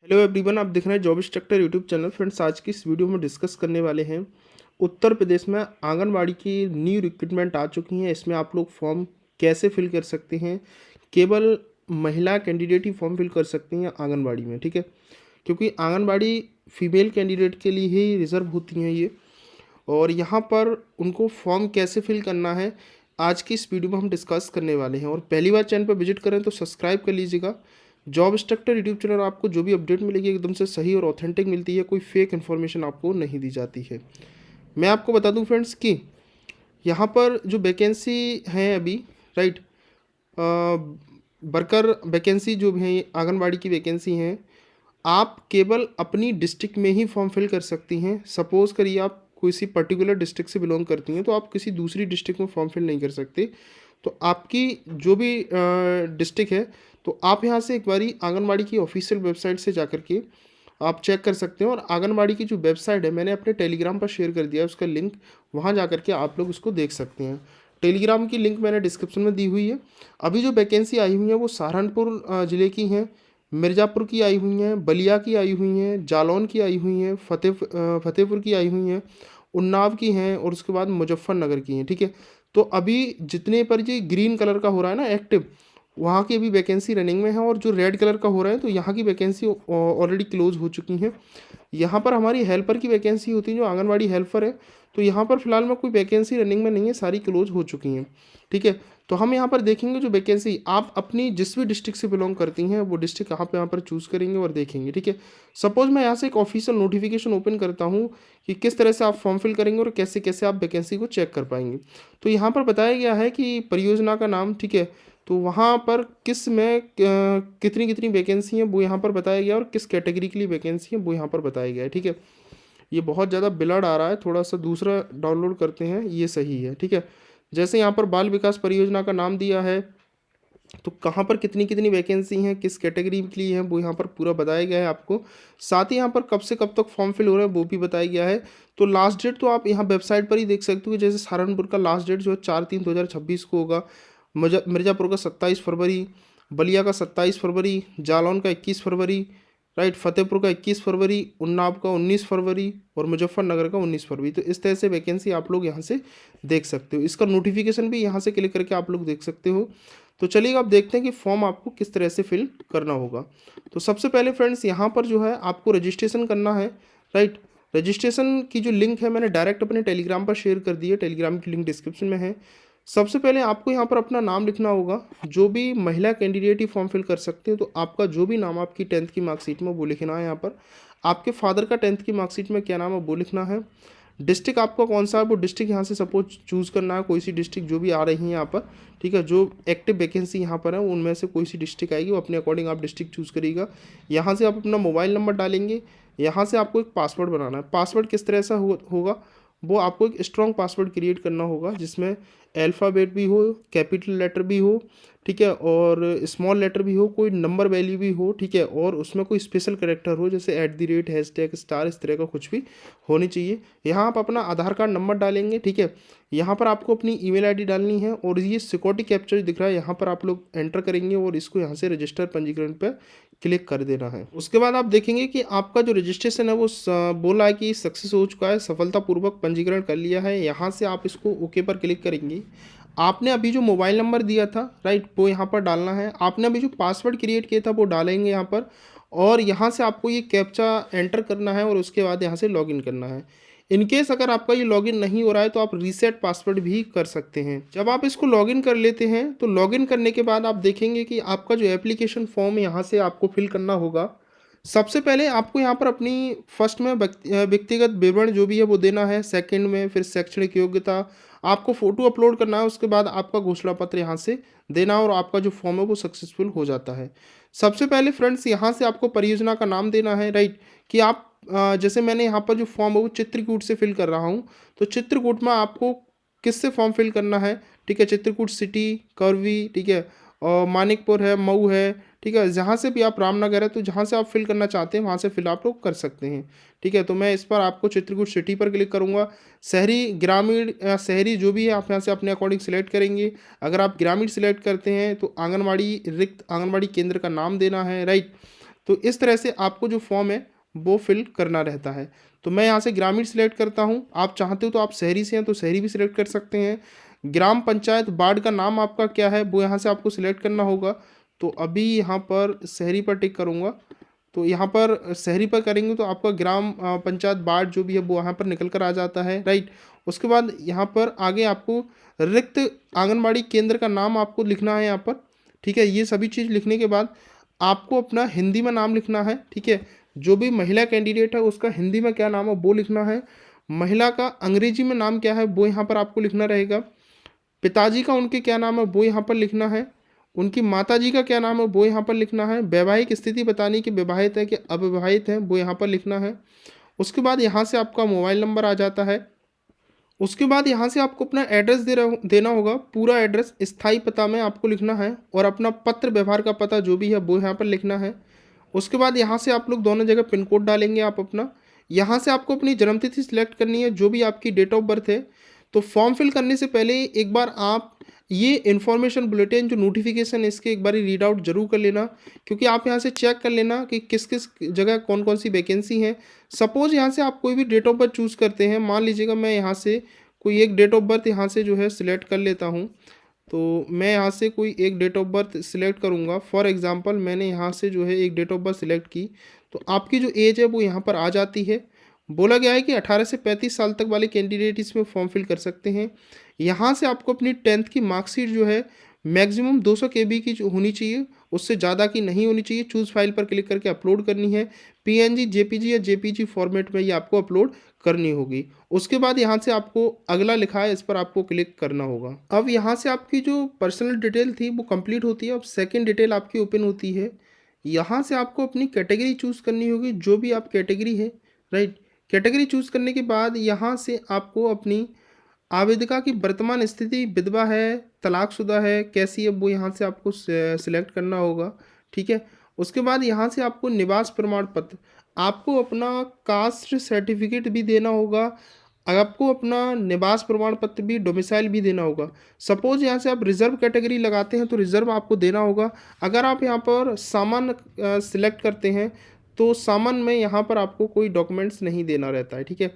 Hello everyone, आप देख रहे हैं job instructor YouTube channel. Friends, आज की इस वीडियो में डिस्कस करने वाले हैं उत्तर प्रदेश में आंगनबाड़ी की न्यू रिक्रूटमेंट आ चुकी हैं। इसमें आप लोग फॉर्म कैसे फिल कर सकते हैं। केवल महिला कैंडिडेट ही फॉर्म फिल कर सकते हैं आंगनबाड़ी में, ठीक है, क्योंकि आंगनबाड़ी फीमेल कैंडिडेट के लिए ही रिजर्व होती हैं ये। और यहाँ पर उनको फॉर्म कैसे फिल करना है आज की इस वीडियो में हम डिस्कस करने वाले हैं। और पहली बार चैनल पर विजिट करें तो सब्सक्राइब कर लीजिएगा। जॉब इंस्ट्रक्टर यूट्यूब चैनल आपको जो भी अपडेट मिलेगी एकदम से सही और ऑथेंटिक मिलती है, कोई फेक इन्फॉर्मेशन आपको नहीं दी जाती है। मैं आपको बता दूं फ्रेंड्स कि यहाँ पर जो वैकेंसी हैं अभी, राइट, वर्कर वैकेंसी जो भी है आंगनबाड़ी की वैकेंसी हैं, आप केवल अपनी डिस्ट्रिक्ट में ही फॉर्म फिल कर सकती हैं। सपोज़ करिए आप किसी पर्टिकुलर डिस्ट्रिक्ट से बिलोंग करती हैं तो आप किसी दूसरी डिस्ट्रिक्ट में फॉर्म फिल नहीं कर सकते। तो आपकी जो भी डिस्ट्रिक्ट है, तो आप यहाँ से एक बारी आंगनबाड़ी की ऑफिशियल वेबसाइट से जा कर के आप चेक कर सकते हैं। और आंगनबाड़ी की जो वेबसाइट है मैंने अपने टेलीग्राम पर शेयर कर दिया है, उसका लिंक, वहाँ जा कर के आप लोग उसको देख सकते हैं। टेलीग्राम की लिंक मैंने डिस्क्रिप्शन में दी हुई है। अभी जो वैकेंसी आई हुई है वो सहारनपुर ज़िले की हैं, मिर्ज़ापुर की आई हुई हैं, बलिया की आई हुई हैं, जालौन की आई हुई हैं, फतेहपुर की आई हुई हैं, उन्नाव की हैं और उसके बाद मुजफ्फरनगर की हैं, ठीक है। तो अभी जितने पर ये ग्रीन कलर का हो रहा है ना एक्टिव, वहाँ की अभी वैकेंसी रनिंग में है। और जो रेड कलर का हो रहा है तो यहाँ की वैकेंसी ऑलरेडी क्लोज हो चुकी हैं। यहाँ पर हमारी हेल्पर की वैकेंसी होती है, जो आंगनवाड़ी हेल्पर है, तो यहाँ पर फिलहाल में कोई वैकेंसी रनिंग में नहीं है, सारी क्लोज हो चुकी हैं, ठीक है। तो हम यहाँ पर देखेंगे जो वैकेंसी आप अपनी जिस भी डिस्ट्रिक्ट से बिलोंग करती हैं वो डिस्ट्रिक्ट यहाँ पर चूज़ करेंगे और देखेंगे, ठीक है। सपोज मैं यहाँ से एक ऑफिशियल नोटिफिकेशन ओपन करता हूँ कि किस तरह से आप फॉर्म फिल करेंगे और कैसे कैसे आप वैकेंसी को चेक कर पाएंगे। तो यहाँ पर बताया गया है कि परियोजना का नाम, ठीक है, तो वहाँ पर किस में कितनी कितनी वैकेंसी है वो यहाँ पर बताया गया, और किस कैटेगरी के लिए वैकेंसी है वो यहाँ पर बताया गया है, ठीक है। ये बहुत ज़्यादा ब्लड आ रहा है, थोड़ा सा दूसरा डाउनलोड करते हैं, ये सही है, ठीक है। जैसे यहाँ पर बाल विकास परियोजना का नाम दिया है, तो कहाँ पर कितनी कितनी वैकेंसी हैं, किस कैटेगरी के लिए हैं, वो यहाँ पर पूरा बताया गया है आपको। साथ ही यहाँ पर कब से कब तक फॉर्म फिल हो रहा है वो भी बताया गया है। तो लास्ट डेट तो आप यहाँ वेबसाइट पर ही देख सकते हो। जैसे सहारनपुर का लास्ट डेट जो है 4/3/2026 को होगा, मिर्ज़ापुर का 27 फरवरी, बलिया का 27 फरवरी, जालौन का 21 फरवरी, राइट, फतेहपुर का 21 फरवरी, उन्नाव का 19 फरवरी और मुजफ्फरनगर का 19 फरवरी। तो इस तरह से वैकेंसी आप लोग यहाँ से देख सकते हो। इसका नोटिफिकेशन भी यहाँ से क्लिक करके आप लोग देख सकते हो। तो चलिए अब देखते हैं कि फॉर्म आपको किस तरह से फिल करना होगा। तो सबसे पहले फ्रेंड्स यहाँ पर जो है आपको रजिस्ट्रेशन करना है, राइट। रजिस्ट्रेशन की जो लिंक है मैंने डायरेक्ट अपने टेलीग्राम पर शेयर कर दी है, टेलीग्राम की लिंक डिस्क्रिप्शन में है। सबसे पहले आपको यहाँ पर अपना नाम लिखना होगा। जो भी महिला कैंडिडेट ही फॉर्म फिल कर सकते हैं, तो आपका जो भी नाम आपकी 10th की मार्कशीट में वो लिखना है। यहाँ पर आपके फादर का 10th की मार्कशीट में क्या नाम है वो लिखना है। डिस्ट्रिक्ट आपका कौन सा है वो डिस्ट्रिक्ट यहाँ से सपोज चूज़ करना है, कोई सी डिस्ट्रिक्ट जो भी आ रही है यहाँ पर, ठीक है। जो एक्टिव वैकेंसी यहाँ पर है उनमें से कोई सी डिस्ट्रिक्ट आएगी, वो अपने अकॉर्डिंग आप डिस्ट्रिक्ट चूज़ करिएगा। यहाँ से आप अपना मोबाइल नंबर डालेंगे। यहाँ से आपको एक पासवर्ड बनाना है। पासवर्ड किस तरह से होगा, वो आपको एक स्ट्रॉन्ग पासवर्ड क्रिएट करना होगा, जिसमें अल्फ़ाबेट भी हो, कैपिटल लेटर भी हो, ठीक है, और स्मॉल लेटर भी हो, कोई नंबर वैल्यू भी हो, ठीक है, और उसमें कोई स्पेशल कैरेक्टर हो, जैसे @ हैशटैग स्टार, इस तरह का कुछ भी होनी चाहिए। यहाँ आप अपना आधार कार्ड नंबर डालेंगे, ठीक है। यहाँ पर आपको अपनी ईमेल आईडी डालनी है, और ये सिक्योरिटी कैप्चर दिख रहा है यहाँ पर आप लोग एंटर करेंगे और इसको यहाँ से रजिस्टर पंजीकरण पर क्लिक कर देना है। उसके बाद आप देखेंगे कि आपका जो रजिस्ट्रेशन है वो बोला है कि सक्सेस हो चुका है, सफलतापूर्वक पंजीकरण कर लिया है। यहाँ से आप इसको ओके पर क्लिक करेंगे। आपने अभी जो मोबाइल नंबर दिया था, राइट, वो यहाँ पर डालना है। आपने अभी जो पासवर्ड क्रिएट किया था वो डालेंगे यहाँ पर, और यहाँ से आपको ये कैप्चा एंटर करना है और उसके बाद यहाँ से लॉगिन करना है। इनकेस अगर आपका ये लॉगिन नहीं हो रहा है तो आप रीसेट पासवर्ड भी कर सकते हैं। जब आप इसको लॉगिन कर लेते हैं तो लॉगिन करने के बाद आप देखेंगे कि आपका जो एप्लीकेशन फॉर्म यहाँ से आपको फिल करना होगा। सबसे पहले आपको यहाँ पर अपनी फर्स्ट में व्यक्तिगत विवरण जो भी है वो देना है। सेकंड में फिर शैक्षणिक योग्यता, आपको फ़ोटो अपलोड करना है। उसके बाद आपका घोषणा पत्र यहाँ से देना, और आपका जो फॉर्म है वो सक्सेसफुल हो जाता है। सबसे पहले फ्रेंड्स यहाँ से आपको परियोजना का नाम देना है, राइट, कि आप जैसे मैंने यहाँ पर जो फॉर्म है वो चित्रकूट से फिल कर रहा हूँ, तो चित्रकूट में आपको किससे फॉर्म फिल करना है, ठीक है। चित्रकूट सिटी, करवी, ठीक है, और मानिकपुर है, मऊ है, ठीक है। जहाँ से भी आप, रामनगर है, तो जहाँ से आप फिल करना चाहते हैं वहाँ से फिल आप लोग कर सकते हैं, ठीक है। तो मैं इस पर आपको चित्रकूट सिटी पर क्लिक करूँगा। शहरी, ग्रामीण या शहरी जो भी है आप यहाँ से अपने अकॉर्डिंग सिलेक्ट करेंगे। अगर आप ग्रामीण सिलेक्ट करते हैं तो आंगनबाड़ी, रिक्त आंगनबाड़ी केंद्र का नाम देना है, राइट। तो इस तरह से आपको जो फॉर्म है वो फिल करना रहता है। तो मैं यहाँ से ग्रामीण सिलेक्ट करता हूँ, आप चाहते हो तो आप शहरी से हैं तो शहरी भी सिलेक्ट कर सकते हैं। ग्राम पंचायत वार्ड का नाम आपका क्या है वो यहाँ से आपको सिलेक्ट करना होगा। तो अभी यहाँ पर शहरी पर टिक करूँगा, तो यहाँ पर शहरी पर करेंगे तो आपका ग्राम पंचायत वार्ड जो भी है वो यहाँ पर निकल कर आ जाता है, राइट। उसके बाद यहाँ पर आगे आपको रिक्त आंगनबाड़ी केंद्र का नाम आपको लिखना है यहाँ पर, ठीक है। ये सभी चीज़ लिखने के बाद आपको अपना हिंदी में नाम लिखना है, ठीक है। जो भी महिला कैंडिडेट है उसका हिंदी में क्या नाम है वो लिखना है। महिला का अंग्रेजी में नाम क्या है वो यहाँ पर आपको लिखना रहेगा। पिताजी का उनके क्या नाम है वो यहाँ पर लिखना है। उनकी माताजी का क्या नाम है वो यहाँ पर लिखना है। वैवाहिक स्थिति बतानी कि विवाहित है कि अविवाहित है वो यहाँ पर लिखना है। उसके बाद यहाँ से आपका मोबाइल नंबर आ जाता है। उसके बाद यहाँ से आपको अपना एड्रेस देना होगा, पूरा एड्रेस स्थायी पता में आपको लिखना है, और अपना पत्र व्यवहार का पता जो भी है वो यहाँ पर लिखना है। उसके बाद यहाँ से आप लोग दोनों जगह पिन कोड डालेंगे आप अपना। यहाँ से आपको अपनी जन्मतिथि सिलेक्ट करनी है, जो भी आपकी डेट ऑफ बर्थ है। तो फॉर्म फिल करने से पहले एक बार आप ये इन्फॉर्मेशन बुलेटिन जो नोटिफिकेशन है इसके एक बार रीड आउट जरूर कर लेना, क्योंकि आप यहाँ से चेक कर लेना कि किस किस जगह कौन कौन सी वैकेंसी है। सपोज यहाँ से आप कोई भी डेट ऑफ बर्थ चूज़ करते हैं, मान लीजिएगा मैं यहाँ से कोई एक डेट ऑफ बर्थ यहाँ से जो है सिलेक्ट कर लेता हूँ। तो मैं यहाँ से कोई एक डेट ऑफ बर्थ सिलेक्ट करूँगा। फॉर एग्ज़ाम्पल मैंने यहाँ से जो है एक डेट ऑफ बर्थ सिलेक्ट की, तो आपकी जो एज है वो यहाँ पर आ जाती है। बोला गया है कि 18 से 35 साल तक वाले कैंडिडेट इसमें फॉर्म फिल कर सकते हैं। यहाँ से आपको अपनी 10th की मार्कशीट जो है मैक्सिमम 200 KB की जो होनी चाहिए, उससे ज़्यादा की नहीं होनी चाहिए। चूज़ फाइल पर क्लिक करके अपलोड करनी है। PNG, JPG या JPG फॉर्मेट में ये आपको अपलोड करनी होगी। उसके बाद यहाँ से आपको अगला लिखा है इस पर आपको क्लिक करना होगा। अब यहाँ से आपकी जो पर्सनल डिटेल थी वो कंप्लीट होती है। अब सेकंड डिटेल आपकी ओपन होती है। यहाँ से आपको अपनी कैटेगरी चूज़ करनी होगी, जो भी आप कैटेगरी है, राइट। कैटेगरी चूज़ करने के बाद यहाँ से आपको अपनी आवेदिका की वर्तमान स्थिति विधवा है, तलाकशुदा है, कैसी है वो यहाँ से आपको सिलेक्ट करना होगा, ठीक है। उसके बाद यहाँ से आपको निवास प्रमाण पत्र, आपको अपना कास्ट सर्टिफिकेट भी देना होगा, आपको अपना निवास प्रमाण पत्र भी, डोमिसाइल भी देना होगा। सपोज यहाँ से आप रिजर्व कैटेगरी लगाते हैं तो रिजर्व आपको देना होगा। अगर आप यहाँ पर सामान्य सिलेक्ट करते हैं तो सामान्य में यहाँ पर आपको कोई डॉक्यूमेंट्स नहीं देना रहता है, ठीक है।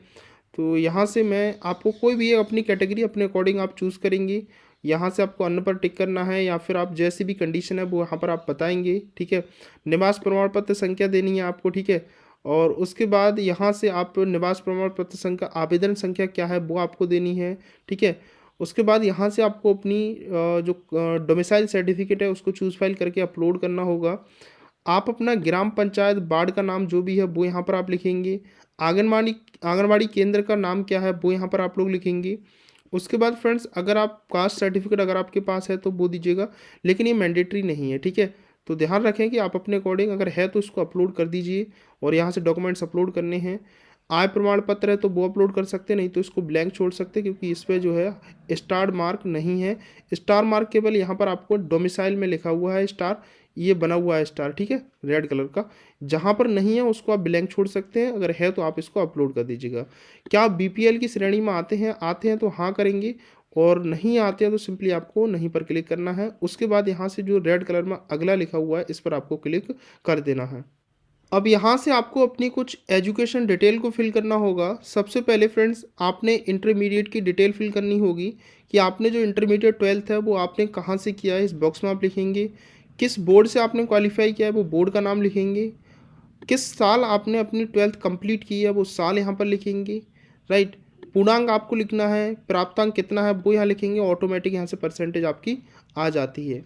तो यहाँ से मैं आपको कोई भी अपनी कैटेगरी अपने अकॉर्डिंग आप चूज़ करेंगे। यहाँ से आपको अन्य पर टिक करना है, या फिर आप जैसी भी कंडीशन है वो यहाँ पर आप बताएंगे, ठीक है। निवास प्रमाण पत्र संख्या देनी है आपको, ठीक है। और उसके बाद यहाँ से आप निवास प्रमाण पत्र संख्या आवेदन संख्या क्या है वो आपको देनी है, ठीक है। उसके बाद यहाँ से आपको अपनी जो डोमिसाइल सर्टिफिकेट है उसको चूज़ फाइल करके अपलोड करना होगा। आप अपना ग्राम पंचायत वार्ड का नाम जो भी है वो यहाँ पर आप लिखेंगे। आंगनबाड़ी केंद्र का नाम क्या है वो यहाँ पर आप लोग लिखेंगे। उसके बाद फ्रेंड्स अगर आप कास्ट सर्टिफिकेट अगर आपके पास है तो वो दीजिएगा, लेकिन ये मैंडेटरी नहीं है, ठीक है। तो ध्यान रखें कि आप अपने अकॉर्डिंग अगर है तो इसको अपलोड कर दीजिए, और यहाँ से डॉक्यूमेंट्स अपलोड करने हैं। आय प्रमाण पत्र है तो वो अपलोड कर सकते हैं, नहीं तो इसको ब्लैंक छोड़ सकते हैं, क्योंकि इस पर जो है स्टार मार्क नहीं है। स्टार मार्क केवल यहाँ पर आपको डोमिसाइल में लिखा हुआ है स्टार, ये बना हुआ है स्टार, ठीक है, रेड कलर का। जहाँ पर नहीं है उसको आप ब्लैंक छोड़ सकते हैं, अगर है तो आप इसको अपलोड कर दीजिएगा। क्या आप BPL की श्रेणी में आते हैं तो हाँ करेंगे, और नहीं आते हैं तो सिंपली आपको नहीं पर क्लिक करना है। उसके बाद यहाँ से जो रेड कलर में अगला लिखा हुआ है इस पर आपको क्लिक कर देना है। अब यहाँ से आपको अपनी कुछ एजुकेशन डिटेल को फिल करना होगा। सबसे पहले फ्रेंड्स आपने इंटरमीडिएट की डिटेल फिल करनी होगी, कि आपने जो इंटरमीडिएट 12th है वो आपने कहाँ से किया है, इस बॉक्स में आप लिखेंगे। किस बोर्ड से आपने क्वालिफाई किया है वो बोर्ड का नाम लिखेंगे। किस साल आपने अपनी 12th कंप्लीट की है वो साल यहाँ पर लिखेंगे, राइट। पूर्णांक आपको लिखना है, प्राप्तांक कितना है वो यहाँ लिखेंगे। ऑटोमेटिक यहाँ से परसेंटेज आपकी आ जाती है।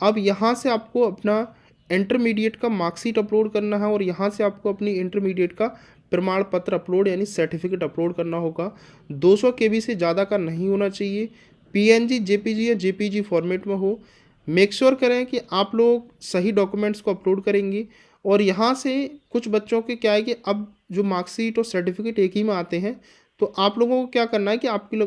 अब यहाँ से आपको अपना इंटरमीडिएट का मार्कशीट अपलोड करना है, और यहाँ से आपको अपनी इंटरमीडिएट का प्रमाण पत्र अपलोड यानी सर्टिफिकेट अपलोड करना होगा। 200 KB से ज़्यादा का नहीं होना चाहिए। PNG, JPG या JPG फॉर्मेट में हो। मेक श्योर करें कि आप लोग सही डॉक्यूमेंट्स को अपलोड करेंगे। और यहाँ से कुछ बच्चों के क्या है कि अब जो मार्कशीट और सर्टिफिकेट एक ही में आते हैं, तो आप लोगों को क्या करना है कि आपकी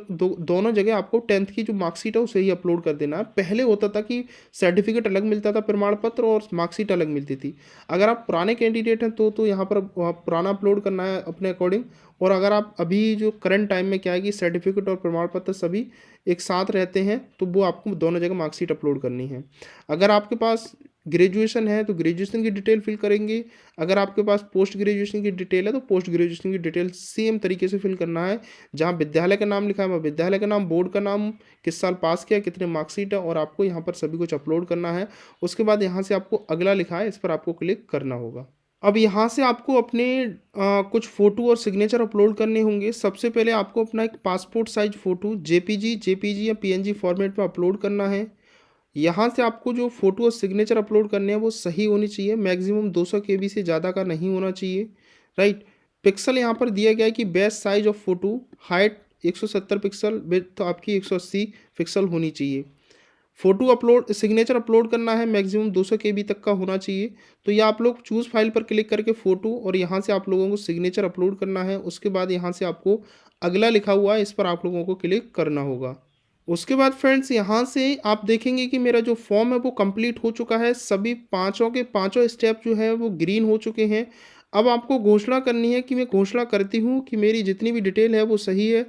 दोनों जगह आपको 10th की जो मार्कशीट है उसे ही अपलोड कर देना है। पहले होता था कि सर्टिफिकेट अलग मिलता था, प्रमाण पत्र और मार्कशीट अलग मिलती थी। अगर आप पुराने कैंडिडेट हैं तो यहाँ पर पुराना अपलोड करना है अपने अकॉर्डिंग। और अगर आप अभी जो करंट टाइम में क्या है कि सर्टिफिकेट और प्रमाण पत्र सभी एक साथ रहते हैं, तो वो आपको दोनों जगह मार्कशीट अपलोड करनी है। अगर आपके पास ग्रेजुएशन है तो ग्रेजुएशन की डिटेल फिल करेंगे, अगर आपके पास पोस्ट ग्रेजुएशन की डिटेल है तो पोस्ट ग्रेजुएशन की डिटेल सेम तरीके से फिल करना है। जहाँ विद्यालय का नाम लिखा है वहाँ विद्यालय का नाम, बोर्ड का नाम, किस साल पास किया, कितने मार्कशीट है, और आपको यहाँ पर सभी कुछ अपलोड करना है। उसके बाद यहाँ से आपको अगला लिखा है, इस पर आपको क्लिक करना होगा। अब यहाँ से आपको अपने कुछ फ़ोटो और सिग्नेचर अपलोड करने होंगे। सबसे पहले आपको अपना एक पासपोर्ट साइज़ फ़ोटो जेपीजी या पीएनजी फॉर्मेट में अपलोड करना है। यहाँ से आपको जो फ़ोटो और सिग्नेचर अपलोड करने हैं वो सही होनी चाहिए, मैक्सिमम 200 केबी से ज़्यादा का नहीं होना चाहिए, राइट। पिक्सल यहाँ पर दिया गया है कि best size of photo, height 170 pixel, width तो आपकी 180 पिक्सल होनी चाहिए। फ़ोटो अपलोड सिग्नेचर अपलोड करना है, मैक्सिमम 200 केबी तक का होना चाहिए। तो ये आप लोग चूज़ फाइल पर क्लिक करके फ़ोटो और यहाँ से आप लोगों को सिग्नेचर अपलोड करना है। उसके बाद यहाँ से आपको अगला लिखा हुआ है, इस पर आप लोगों को क्लिक करना होगा। उसके बाद फ्रेंड्स यहाँ से आप देखेंगे कि मेरा जो फॉर्म है वो कंप्लीट हो चुका है, सभी पाँचों के पाँचों स्टेप जो है वो ग्रीन हो चुके हैं। अब आपको घोषणा करनी है कि मैं घोषणा करती हूँ कि मेरी जितनी भी डिटेल है वो सही है।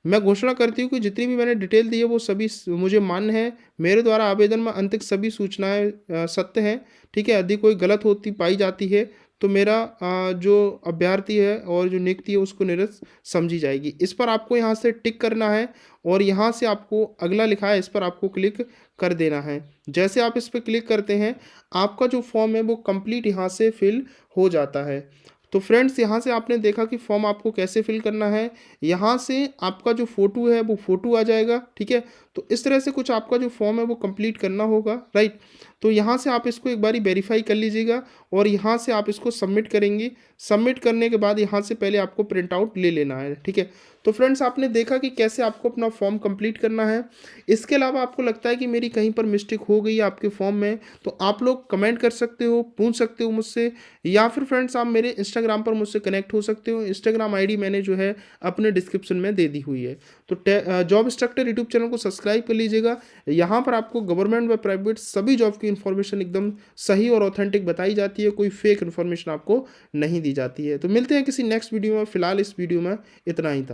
मैं घोषणा करती हूँ कि जितनी भी मैंने डिटेल दी है वो सभी मुझे मान्य है। मेरे द्वारा आवेदन में अंतिम सभी सूचनाएं सत्य हैं, ठीक है। यदि कोई गलत होती पाई जाती है तो मेरा जो अभ्यर्थी है और जो नियुक्ति है उसको निरस्त समझी जाएगी। इस पर आपको यहाँ से टिक करना है और यहाँ से आपको अगला लिखा है, इस पर आपको क्लिक कर देना है। जैसे आप इस पर क्लिक करते हैं आपका जो फॉर्म है वो कंप्लीट यहाँ से फिल हो जाता है। तो फ्रेंड्स यहाँ से आपने देखा कि फॉर्म आपको कैसे फिल करना है। यहाँ से आपका जो फ़ोटो है वो फ़ोटो आ जाएगा, ठीक है। तो इस तरह से कुछ आपका जो फॉर्म है वो कंप्लीट करना होगा, राइट। तो यहाँ से आप इसको एक बारी वेरीफाई कर लीजिएगा और यहाँ से आप इसको सबमिट करेंगे। सबमिट करने के बाद यहाँ से पहले आपको प्रिंट आउट ले लेना है, ठीक है। तो फ्रेंड्स आपने देखा कि कैसे आपको अपना फॉर्म कंप्लीट करना है। इसके अलावा आपको लगता है कि मेरी कहीं पर मिस्टेक हो गई है आपके फॉर्म में, तो आप लोग कमेंट कर सकते हो, पूछ सकते हो मुझसे, या फिर फ्रेंड्स आप मेरे इंस्टाग्राम पर मुझसे कनेक्ट हो सकते हो। इंस्टाग्राम आईडी मैंने जो है अपने डिस्क्रिप्शन में दे दी हुई है। तो जॉब इंस्ट्रक्टर यूट्यूब चैनल को सब्सक्राइब कर लीजिएगा। यहाँ पर आपको गवर्नमेंट व प्राइवेट सभी जॉब की इन्फॉर्मेशन एकदम सही और ऑथेंटिक बताई जाती है, कोई फेक इन्फॉर्मेशन आपको नहीं दी जाती है। तो मिलते हैं किसी नेक्स्ट वीडियो में, फिलहाल इस वीडियो में इतना ही था।